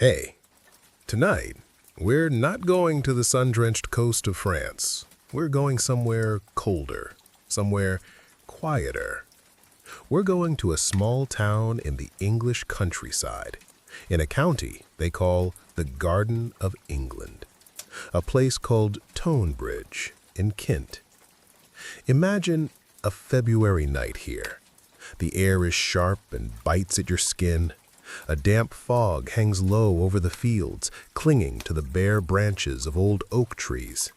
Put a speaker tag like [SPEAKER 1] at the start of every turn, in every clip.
[SPEAKER 1] Hey, tonight, we're not going to the sun-drenched coast of France. We're going somewhere colder, somewhere quieter. We're going to a small town in the English countryside, in a county they call the Garden of England, a place called Tonebridge in Kent. Imagine a February night here. The air is sharp and bites at your skin. A damp fog hangs low over the fields, clinging to the bare branches of old oak trees.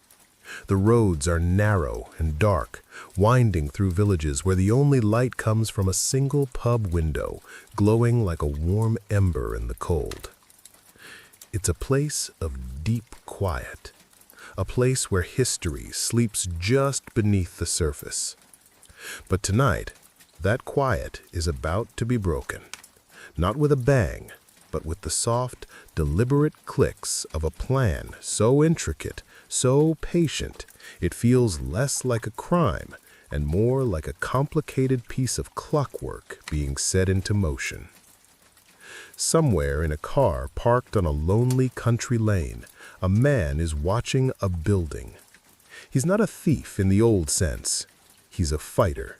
[SPEAKER 1] The roads are narrow and dark, winding through villages where the only light comes from a single pub window, glowing like a warm ember in the cold. It's a place of deep quiet, a place where history sleeps just beneath the surface. But tonight, that quiet is about to be broken. Not with a bang, but with the soft, deliberate clicks of a plan so intricate, so patient, it feels less like a crime and more like a complicated piece of clockwork being set into motion. Somewhere in a car parked on a lonely country lane, a man is watching a building. He's not a thief in the old sense. He's a fighter,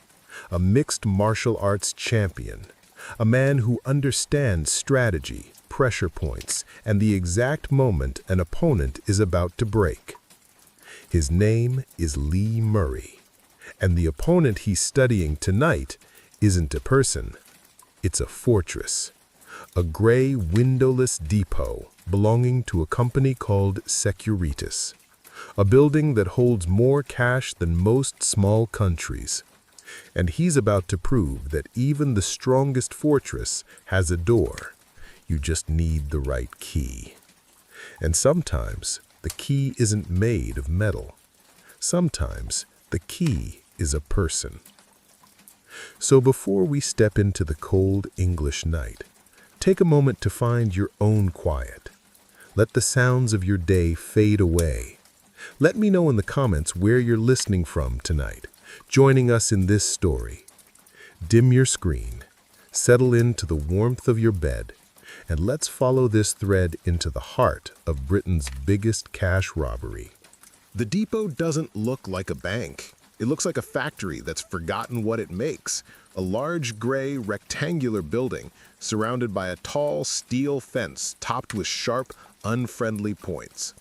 [SPEAKER 1] a mixed martial arts champion, a man who understands strategy, pressure points, and the exact moment an opponent is about to break. His name is Lee Murray, and the opponent he's studying tonight isn't a person, it's a fortress, a gray windowless depot belonging to a company called Securitas, a building that holds more cash than most small countries. And he's about to prove that even the strongest fortress has a door. You just need the right key. And sometimes the key isn't made of metal. Sometimes the key is a person. So before we step into the cold English night, take a moment to find your own quiet. Let the sounds of your day fade away. Let me know in the comments where you're listening from tonight, joining us in this story. Dim your screen, settle into the warmth of your bed, and let's follow this thread into the heart of Britain's biggest cash robbery. The depot doesn't look like a bank. It looks like a factory that's forgotten what it makes. A large gray rectangular building surrounded by a tall steel fence topped with sharp, unfriendly points.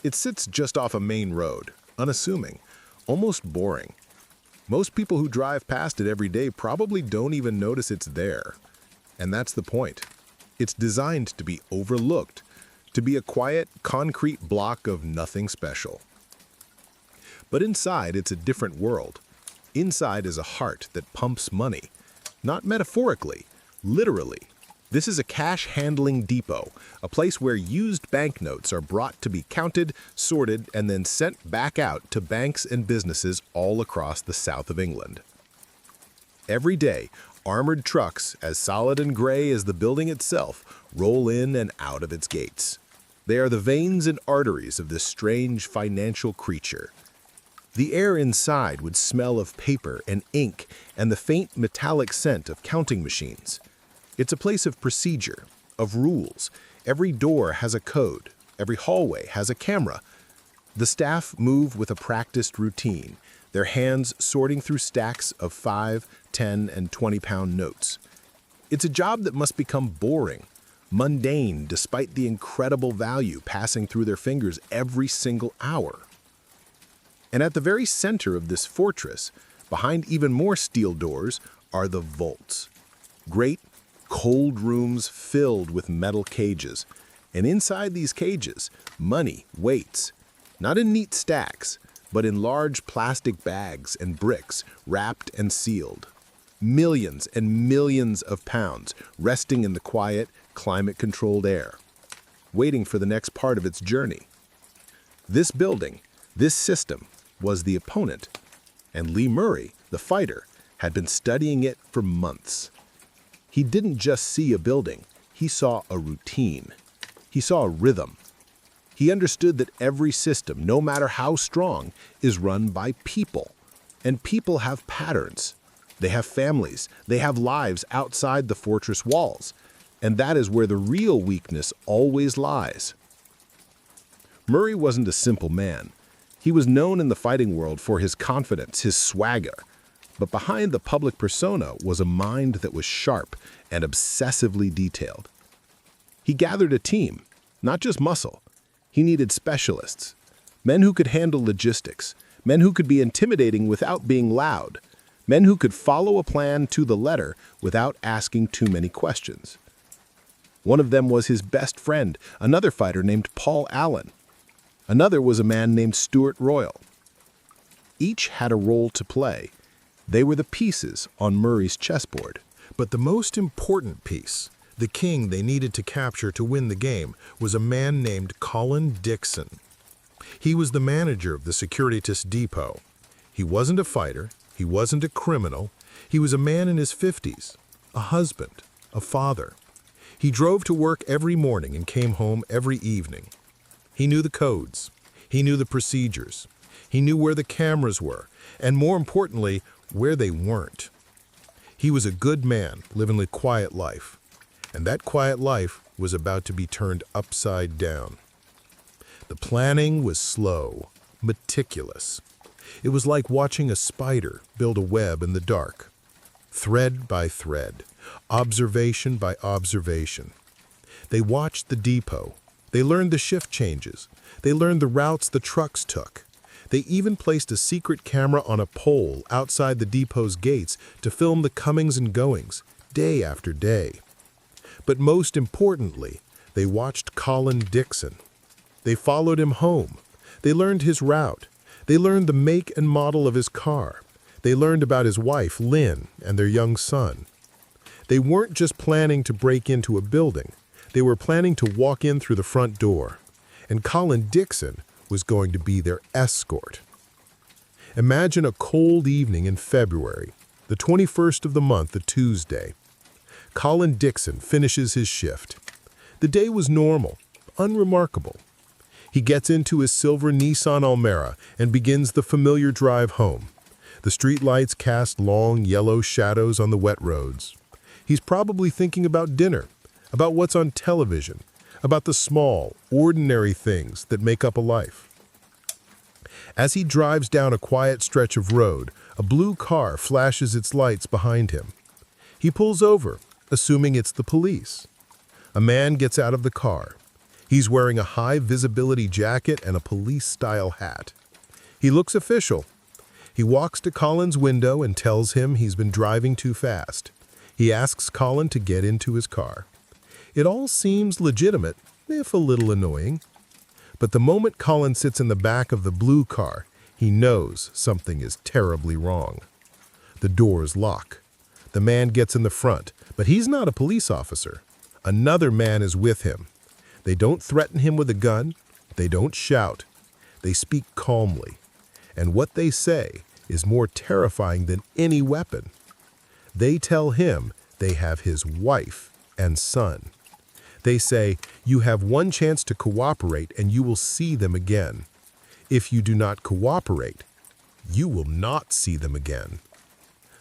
[SPEAKER 1] It sits just off a main road, unassuming, almost boring. Most people who drive past it every day probably don't even notice it's there. And that's the point. It's designed to be overlooked, to be a quiet, concrete block of nothing special. But inside, it's a different world. Inside is a heart that pumps money. Not metaphorically, literally. This is a cash-handling depot, a place where used banknotes are brought to be counted, sorted, and then sent back out to banks and businesses all across the south of England. Every day, armored trucks, as solid and gray as the building itself, roll in and out of its gates. They are the veins and arteries of this strange financial creature. The air inside would smell of paper and ink and the faint metallic scent of counting machines. It's a place of procedure, of rules. Every door has a code. Every hallway has a camera. The staff move with a practiced routine, their hands sorting through stacks of 5, 10, and 20-pound notes. It's a job that must become boring, mundane, despite the incredible value passing through their fingers every single hour. And at the very center of this fortress, behind even more steel doors, are the vaults. Great, cold rooms filled with metal cages, and inside these cages, money waits, not in neat stacks, but in large plastic bags and bricks wrapped and sealed. Millions and millions of pounds resting in the quiet, climate-controlled air, waiting for the next part of its journey. This building, this system, was the opponent, and Lee Murray, the fighter, had been studying it for months. He didn't just see a building, he saw a routine. He saw a rhythm. He understood that every system, no matter how strong, is run by people. And people have patterns. They have families. They have lives outside the fortress walls.
[SPEAKER 2] And that is where the real weakness always lies. Murray wasn't a simple man. He was known in the fighting world for his confidence, his swagger. But behind the public persona was a mind that was sharp and obsessively detailed. He gathered a team, not just muscle. He needed specialists, men who could handle logistics, men who could be intimidating without being loud, men who could follow a plan to the letter without asking too many questions. One of them was his best friend, another fighter named Paul Allen. Another was a man named Stuart Royal. Each had a role to play. They were the pieces on Murray's chessboard.
[SPEAKER 1] But the most important piece, the king they needed to capture to win the game, was a man named Colin Dixon. He was the manager of the Securitas Depot. He wasn't a fighter. He wasn't a criminal. He was a man in his 50s, a husband, a father. He drove to work every morning and came home every evening. He knew the codes. He knew the procedures. He knew where the cameras were, and more importantly, where they weren't. He was a good man living a quiet life, and that quiet life was about to be turned upside down. The planning was slow, meticulous. It was like watching a spider build a web in the dark, thread by thread, observation by observation. They watched the depot. They learned the shift changes. They learned the routes the trucks took. They even placed a secret camera on a pole outside the depot's gates to film the comings and goings, day after day. But most importantly, they watched Colin Dixon. They followed him home. They learned his route. They learned the make and model of his car. They learned about his wife, Lynn, and their young son. They weren't just planning to break into a building. They were planning to walk in through the front door. And Colin Dixon was going to be their escort. Imagine a cold evening in February, the 21st of the month, a Tuesday. Colin Dixon finishes his shift. The day was normal, unremarkable. He gets into his silver Nissan Almera and begins the familiar drive home. The streetlights cast long yellow shadows on the wet roads. He's probably thinking about dinner, about what's on television, about the small, ordinary things that make up a life. As he drives down a quiet stretch of road, a blue car flashes its lights behind him. He pulls over, assuming it's the police. A man gets out of the car. He's wearing a high-visibility jacket and a police-style hat. He looks official. He walks to Colin's window and tells him he's been driving too fast. He asks Colin to get into his car. It all seems legitimate, if a little annoying. But the moment Colin sits in the back of the blue car, he knows something is terribly wrong. The doors lock. The man gets in the front, but he's not a police officer. Another man is with him. They don't threaten him with a gun. They don't shout. They speak calmly. And what they say is more terrifying than any weapon. They tell him they have his wife and son. They say, "You have one chance to cooperate and you will see them again. If you do not cooperate, you will not see them again."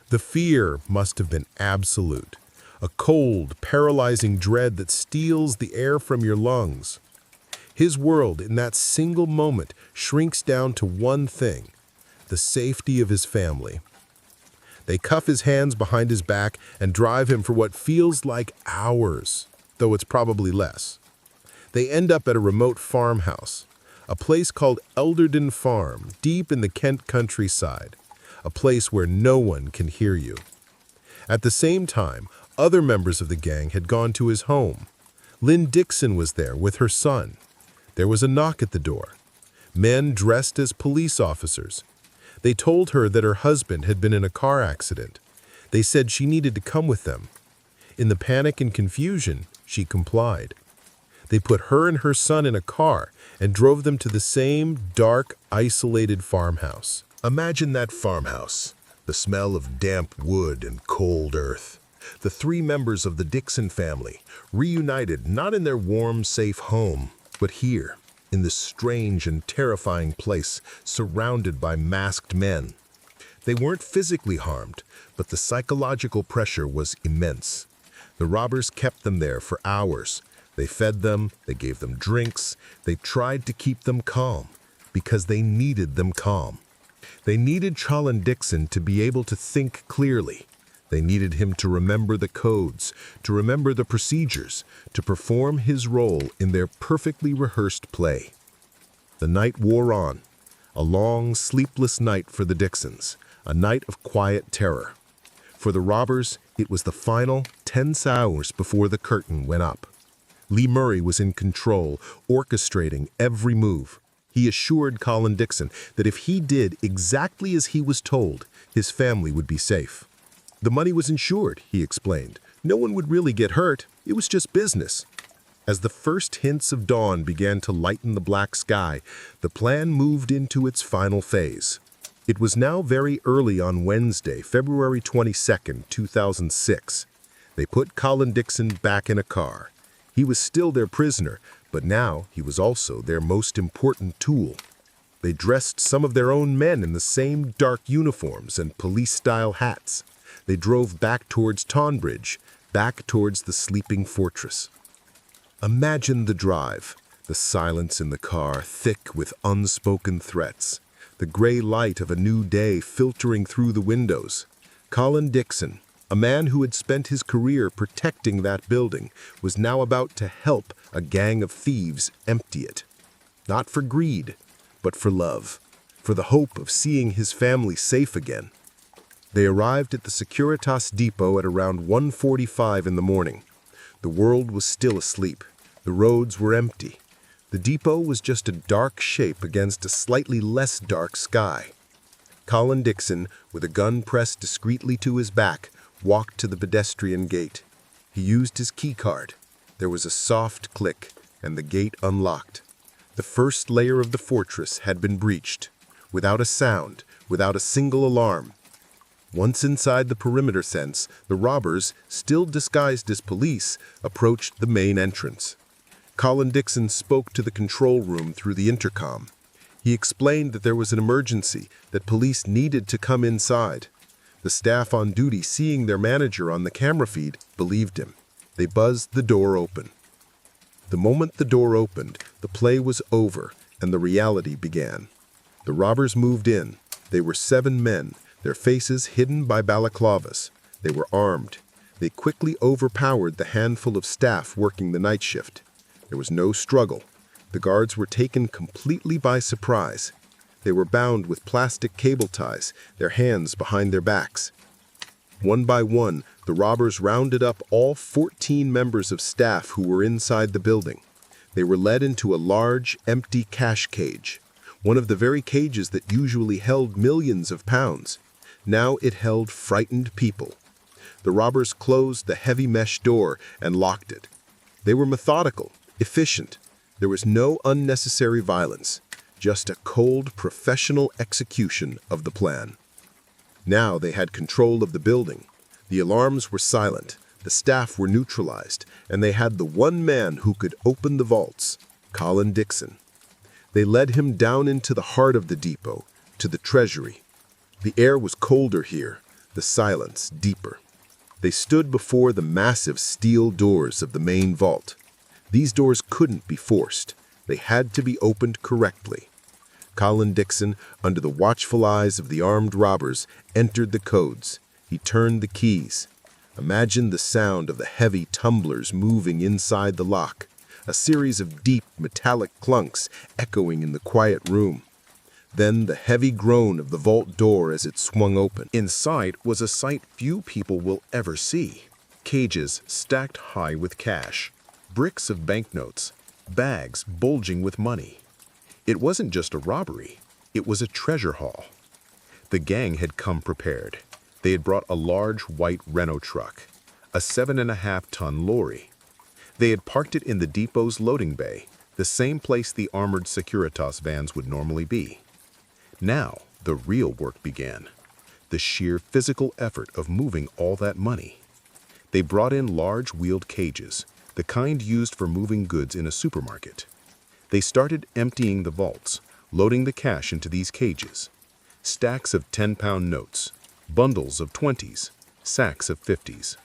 [SPEAKER 1] The fear must have been absolute. A cold, paralyzing dread that steals the air from your lungs. His world in that single moment shrinks down to one thing: the safety of his family. They cuff his hands behind his back and drive him for what feels like hours, though it's probably less. They end up at a remote farmhouse, a place called Elderden Farm, deep in the Kent countryside, a place where no one can hear you. At the same time, other members of the gang had gone to his home. Lynn Dixon was there with her son. There was a knock at the door. Men dressed as police officers. They told her that her husband had been in a car accident. They said she needed to come with them. In the panic and confusion, she complied. They put her and her son in a car and drove them to the same dark, isolated farmhouse. Imagine that farmhouse, the smell of damp wood and cold earth. The three members of the Dixon family, reunited not in their warm, safe home, but here, in this strange and terrifying place, surrounded by masked men. They weren't physically harmed, but the psychological pressure was immense. The robbers kept them there for hours. They fed them, they gave them drinks, they tried to keep them calm, because they needed them calm. They needed Colin Dixon to be able to think clearly. They needed him to remember the codes, to remember the procedures, to perform his role in their perfectly rehearsed play. The night wore on, a long, sleepless night for the Dixons, a night of quiet terror. For the robbers, it was the final tense hours before the curtain went up. Lee Murray was in control, orchestrating every move. He assured Colin Dixon that if he did exactly as he was told, his family would be safe. The money was insured, he explained. No one would really get hurt. It was just business. As the first hints of dawn began to lighten the black sky, the plan moved into its final phase. It was now very early on Wednesday, February 22nd, 2006. They put Colin Dixon back in a car. He was still their prisoner, but now he was also their most important tool. They dressed some of their own men in the same dark uniforms and police-style hats. They drove back towards Tonbridge, back towards the sleeping fortress. Imagine the drive, the silence in the car thick with unspoken threats, the gray light of a new day filtering through the windows. Colin Dixon, a man who had spent his career protecting that building, was now about to help a gang of thieves empty it. Not for greed, but for love, for the hope of seeing his family safe again. They arrived at the Securitas Depot at around 1:45 in the morning. The world was still asleep. The roads were empty. The depot was just a dark shape against a slightly less dark sky. Colin Dixon, with a gun pressed discreetly to his back, walked to the pedestrian gate. He used his keycard. There was a soft click, and the gate unlocked. The first layer of the fortress had been breached, without a sound, without a single alarm. Once inside the perimeter fence, the robbers, still disguised as police, approached the main entrance. Colin Dixon spoke to the control room through the intercom. He explained that there was an emergency, that police needed to come inside. The staff on duty, seeing their manager on the camera feed, believed him. They buzzed the door open. The moment the door opened, the play was over, and the reality began. The robbers moved in. They were 7 men, their faces hidden by balaclavas. They were armed. They quickly overpowered the handful of staff working the night shift. There was no struggle. The guards were taken completely by surprise. They were bound with plastic cable ties, their hands behind their backs. One by one, the robbers rounded up all 14 members of staff who were inside the building. They were led into a large, empty cash cage, one of the very cages that usually held millions of pounds. Now it held frightened people. The robbers closed the heavy mesh door and locked it. They were methodical, efficient. There was no unnecessary violence, just a cold, professional execution of the plan. Now they had control of the building. The alarms were silent, the staff were neutralized, and they had the one man who could open the vaults, Colin Dixon. They led him down into the heart of the depot, to the treasury. The air was colder here, the silence deeper. They stood before the massive steel doors of the main vault. These doors couldn't be forced. They had to be opened correctly. Colin Dixon, under the watchful eyes of the armed robbers, entered the codes. He turned the keys. Imagine the sound of the heavy tumblers moving inside the lock, a series of deep metallic clunks echoing in the quiet room. Then the heavy groan of the vault door as it swung open. Inside was a sight few people will ever see. Cages stacked high with cash, bricks of banknotes, bags bulging with money. It wasn't just a robbery, it was a treasure haul. The gang had come prepared. They had brought a large white Renault truck, a 7.5-ton lorry. They had parked it in the depot's loading bay, the same place the armored Securitas vans would normally be. Now, the real work began, the sheer physical effort of moving all that money. They brought in large wheeled cages, the kind used for moving goods in a supermarket. They started emptying the vaults, loading the cash into these cages. Stacks of 10-pound notes, bundles of 20s, sacks of 50s.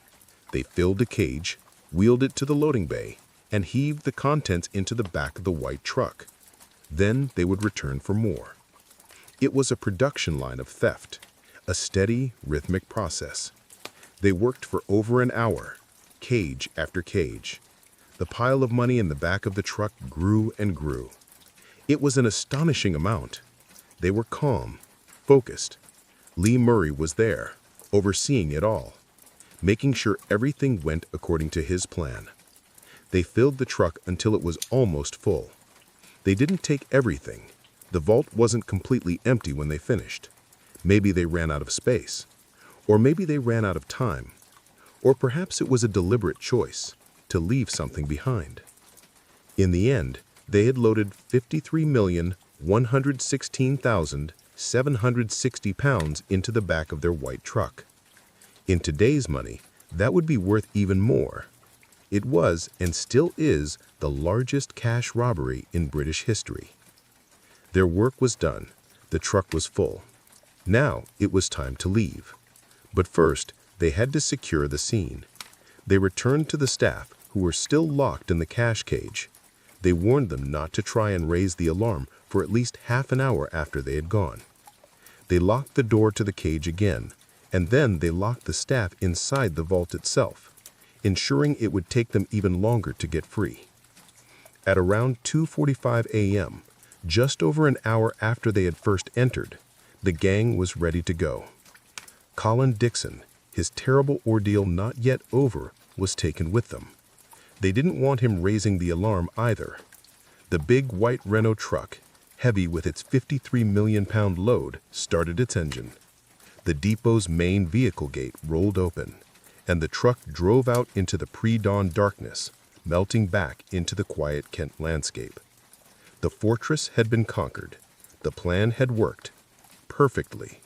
[SPEAKER 2] They filled a cage, wheeled it to the loading bay, and heaved the contents into the back of the white truck. Then they would return for more. It was a production line of theft, a steady, rhythmic process. They worked for over an hour, cage after cage. The pile of money in the back of the truck grew and grew. It was an astonishing amount. They were calm, focused. Lee Murray was there, overseeing it all, making sure everything went according to his plan. They filled the truck until it was almost full. They didn't take everything. The vault wasn't completely empty when they finished. Maybe they ran out of space. Or maybe they ran out of time. Or perhaps it was a deliberate choice to leave something behind. In the end, they had loaded 53,116,760 pounds into the back of their white truck. In today's money, that would be worth even more. It was, and still is, the largest cash robbery in British history. Their work was done. The truck was full. Now it was time to leave. But first, they had to secure the scene. They returned to the staff, who were still locked in the cash cage. They warned them not to try and raise the alarm for at least half an hour after they had gone. They locked the door to the cage again, and then they locked the staff inside the vault itself, ensuring it would take them even longer to get free. At around 2:45 a.m., just over an hour after they had first entered, the gang was ready to go. Colin Dixon, his terrible ordeal not yet over, was taken with them. They didn't want him raising the alarm either. The big white Renault truck, heavy with its 53 million pound load, started its engine. The depot's main vehicle gate rolled open, and the truck drove out into the pre-dawn darkness, melting back into the quiet Kent landscape. The fortress had been conquered. The plan had worked perfectly.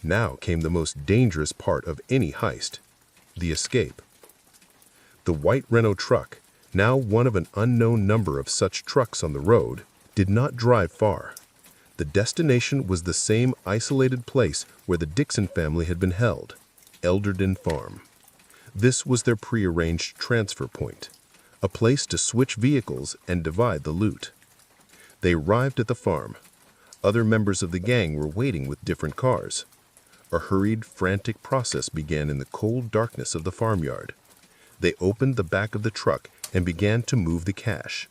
[SPEAKER 2] Now came the most dangerous part of any heist, the escape. The white Renault truck, now one of an unknown number of such trucks on the road, did not drive far. The destination was the same isolated place where the Dixon family had been held, Elderden Farm. This was their prearranged transfer point, a place to switch vehicles and divide the loot. They arrived at the farm. Other members of the gang were waiting with different cars. A hurried, frantic process began in the cold darkness of the farmyard. They opened the back of the truck and began to move the cash.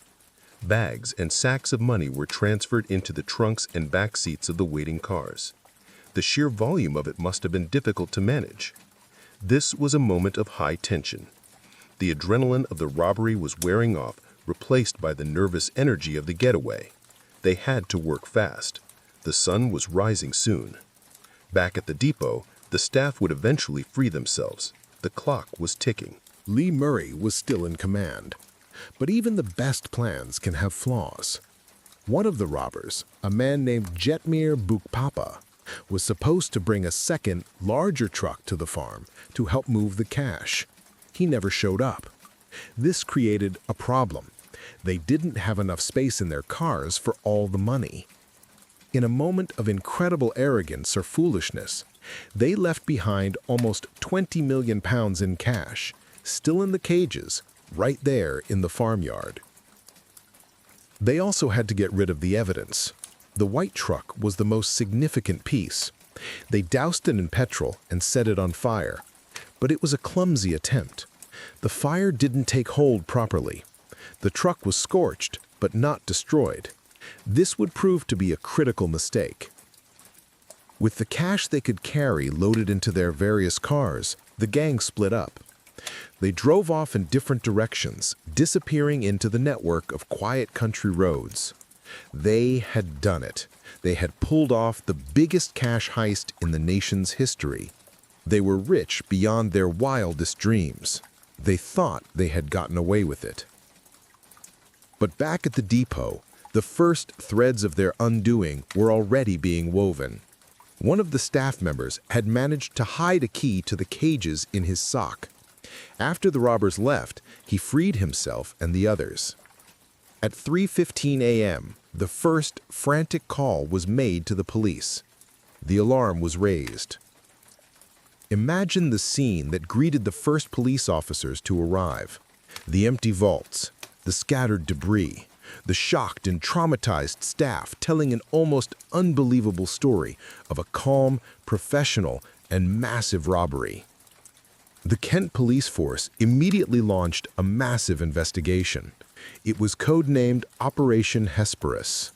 [SPEAKER 2] Bags and sacks of money were transferred into the trunks and back seats of the waiting cars. The sheer volume of it must have been difficult to manage. This was a moment of high tension. The adrenaline of the robbery was wearing off, replaced by the nervous energy of the getaway. They had to work fast. The sun was rising soon. Back at the depot, the staff would eventually free themselves. The clock was ticking.
[SPEAKER 1] Lee Murray was still in command. But even the best plans can have flaws. One of the robbers, a man named Jetmir Bukpapa, was supposed to bring a second, larger truck to the farm to help move the cash. He never showed up. This created a problem. They didn't have enough space in their cars for all the money. In a moment of incredible arrogance or foolishness, they left behind almost 20 million pounds in cash, still in the cages, right there in the farmyard. They also had to get rid of the evidence. The white truck was the most significant piece. They doused it in petrol and set it on fire, but it was a clumsy attempt. The fire didn't take hold properly. The truck was scorched, but not destroyed. This would prove to be a critical mistake. With the cash they could carry loaded into their various cars, the gang split up. They drove off in different directions, disappearing into the network of quiet country roads. They had done it. They had pulled off the biggest cash heist in the nation's history. They were rich beyond their wildest dreams. They thought they had gotten away with it. But back at the depot, the first threads of their undoing were already being woven. One of the staff members had managed to hide a key to the cages in his sock. After the robbers left, he freed himself and the others. At 3:15 a.m., the first frantic call was made to the police. The alarm was raised.
[SPEAKER 2] Imagine the scene that greeted the first police officers to arrive. The empty vaults, the scattered debris, the shocked and traumatized staff telling an almost unbelievable story of a calm, professional, and massive robbery. The Kent police force immediately launched a massive investigation. It was codenamed Operation Hesperus.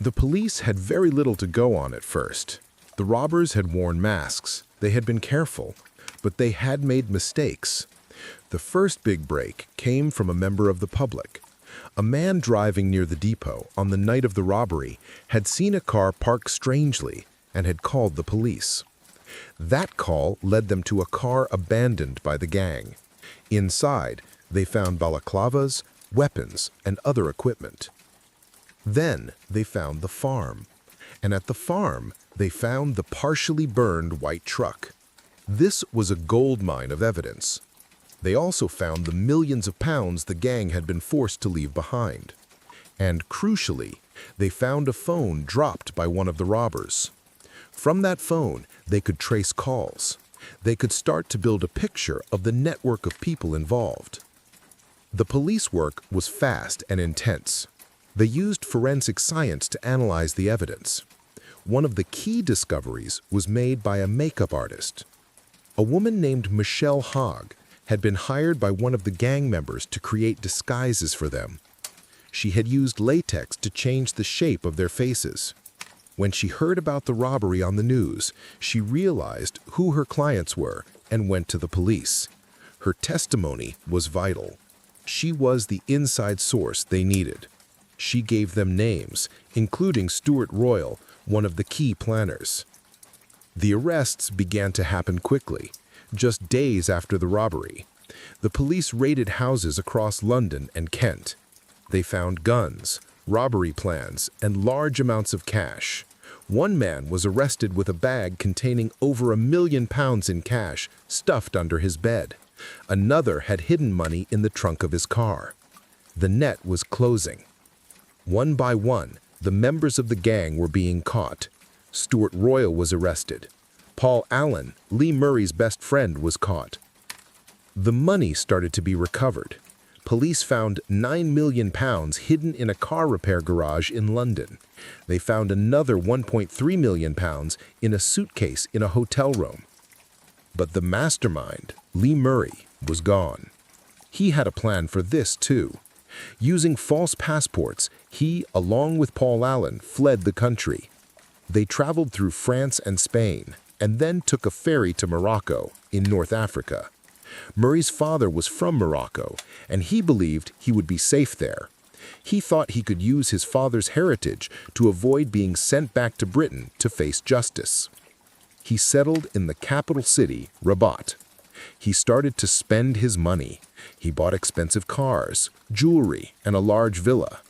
[SPEAKER 2] The police had very little to go on at first. The robbers had worn masks, they had been careful, but they had made mistakes. The first big break came from a member of the public. A man driving near the depot on the night of the robbery had seen a car parked strangely and had called the police. That call led them to a car abandoned by the gang. Inside, they found balaclavas, weapons, and other equipment. Then they found the farm, and at the farm, they found the partially burned white truck. This was a gold mine of evidence. They also found the millions of pounds the gang had been forced to leave behind. And crucially, they found a phone dropped by one of the robbers. From that phone, they could trace calls. They could start to build a picture of the network of people involved. The police work was fast and intense. They used forensic science to analyze the evidence. One of the key discoveries was made by a makeup artist. A woman named Michelle Hogg had been hired by one of the gang members to create disguises for them. She had used latex to change the shape of their faces. When she heard about the robbery on the news, she realized who her clients were and went to the police. Her testimony was vital. She was the inside source they needed. She gave them names, including Stuart Royal, one of the key planners. The arrests began to happen quickly, just days after the robbery. The police raided houses across London and Kent. They found guns, robbery plans, and large amounts of cash. One man was arrested with a bag containing over £1 million in cash stuffed under his bed. Another had hidden money in the trunk of his car. The net was closing. One by one, the members of the gang were being caught. Stuart Royal was arrested. Paul Allen, Lee Murray's best friend, was caught. The money started to be recovered. Police found £9 million hidden in a car repair garage in London. They found another £1.3 million in a suitcase in a hotel room. But the mastermind, Lee Murray, was gone. He had a plan for this too. Using false passports, he, along with Paul Allen, fled the country. They traveled through France and Spain, and then took a ferry to Morocco, in North Africa. Murray's father was from Morocco, and he believed he would be safe there. He thought he could use his father's heritage to avoid being sent back to Britain to face justice. He settled in the capital city, Rabat. He started to spend his money. He bought expensive cars, jewelry, and a large villa.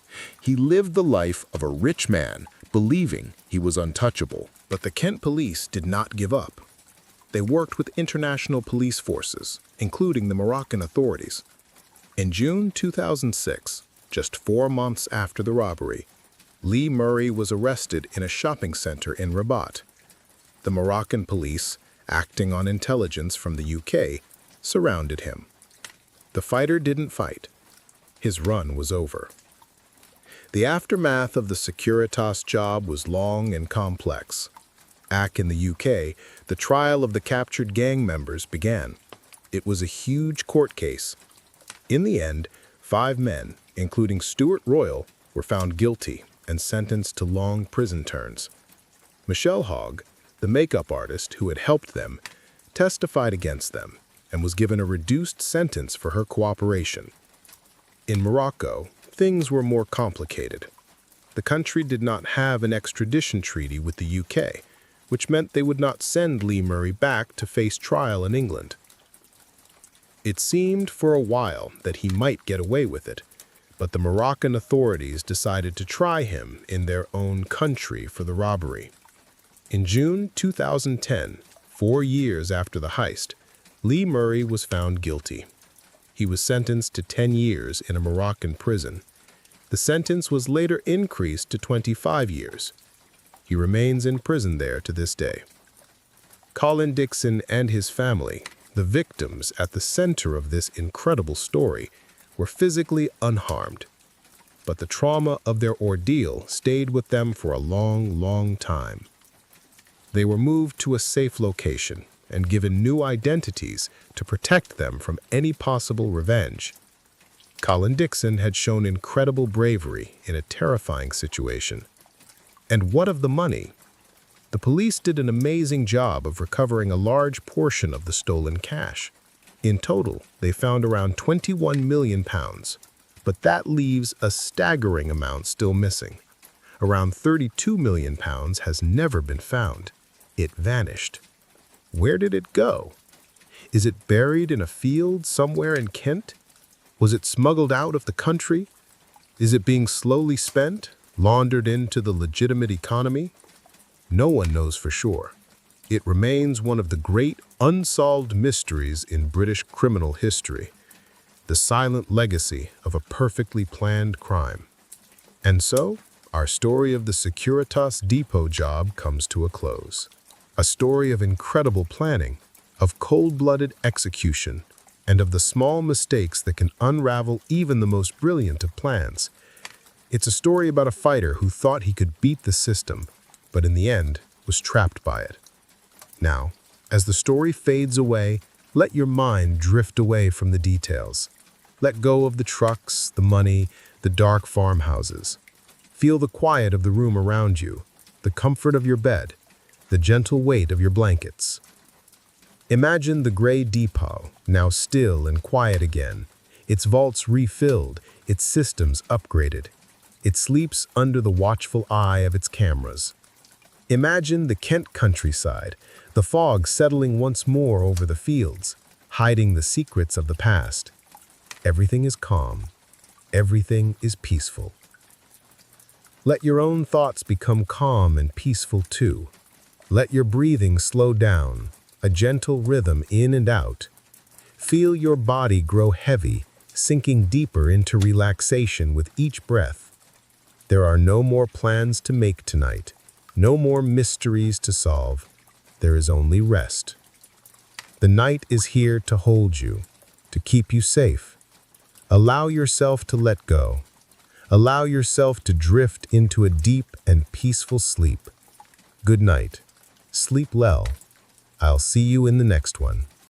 [SPEAKER 2] He lived the life of a rich man, believing he was untouchable. But the Kent police did not give up. They worked with international police forces, including the Moroccan authorities. In June 2006, just 4 months after the robbery, Lee Murray was arrested in a shopping center in Rabat. The Moroccan police, acting on intelligence from the UK, surrounded him. The fighter didn't fight. His run was over. The aftermath of the Securitas job was long and complex. Back in the UK, the trial of the captured gang members began. It was a huge court case. In the end, 5 men, including Stuart Royal, were found guilty and sentenced to long prison terms. Michelle Hogg, the makeup artist who had helped them, testified against them and was given a reduced sentence for her cooperation. In Morocco, things were more complicated. The country did not have an extradition treaty with the UK, which meant they would not send Lee Murray back to face trial in England. It seemed for a while that he might get away with it, but the Moroccan authorities decided to try him in their own country for the robbery. In June 2010, 4 years after the heist, Lee Murray was found guilty. He was sentenced to 10 years in a Moroccan prison. The sentence was later increased to 25 years. He remains in prison there to this day.
[SPEAKER 1] Colin Dixon and his family, the victims at the center of this incredible story, were physically unharmed. But the trauma of their ordeal stayed with them for a long, long time. They were moved to a safe location and given new identities to protect them from any possible revenge. Colin Dixon had shown incredible bravery in a terrifying situation. And what of the money? The police did an amazing job of recovering a large portion of the stolen cash. In total, they found around £21 million, but that leaves a staggering amount still missing. Around £32 million has never been found. It vanished. Where did it go? Is it buried in a field somewhere in Kent? Was it smuggled out of the country? Is it being slowly spent, laundered into the legitimate economy? No one knows for sure. It remains one of the great unsolved mysteries in British criminal history, the silent legacy of a perfectly planned crime. And so, our story of the Securitas Depot Job comes to a close. A story of incredible planning, of cold-blooded execution, and of the small mistakes that can unravel even the most brilliant of plans. It's a story about a fighter who thought he could beat the system, but in the end was trapped by it. Now, as the story fades away, let your mind drift away from the details. Let go of the trucks, the money, the dark farmhouses. Feel the quiet of the room around you, the comfort of your bed, the gentle weight of your blankets. Imagine the gray depot, now still and quiet again, its vaults refilled, its systems upgraded. It sleeps under the watchful eye of its cameras. Imagine the Kent countryside, the fog settling once more over the fields, hiding the secrets of the past. Everything is calm. Everything is peaceful. Let your own thoughts become calm and peaceful too. Let your breathing slow down, a gentle rhythm in and out. Feel your body grow heavy, sinking deeper into relaxation with each breath. There are no more plans to make tonight, no more mysteries to solve. There is only rest. The night is here to hold you, to keep you safe. Allow yourself to let go. Allow yourself to drift into a deep and peaceful sleep. Good night. Sleep well. I'll see you in the next one.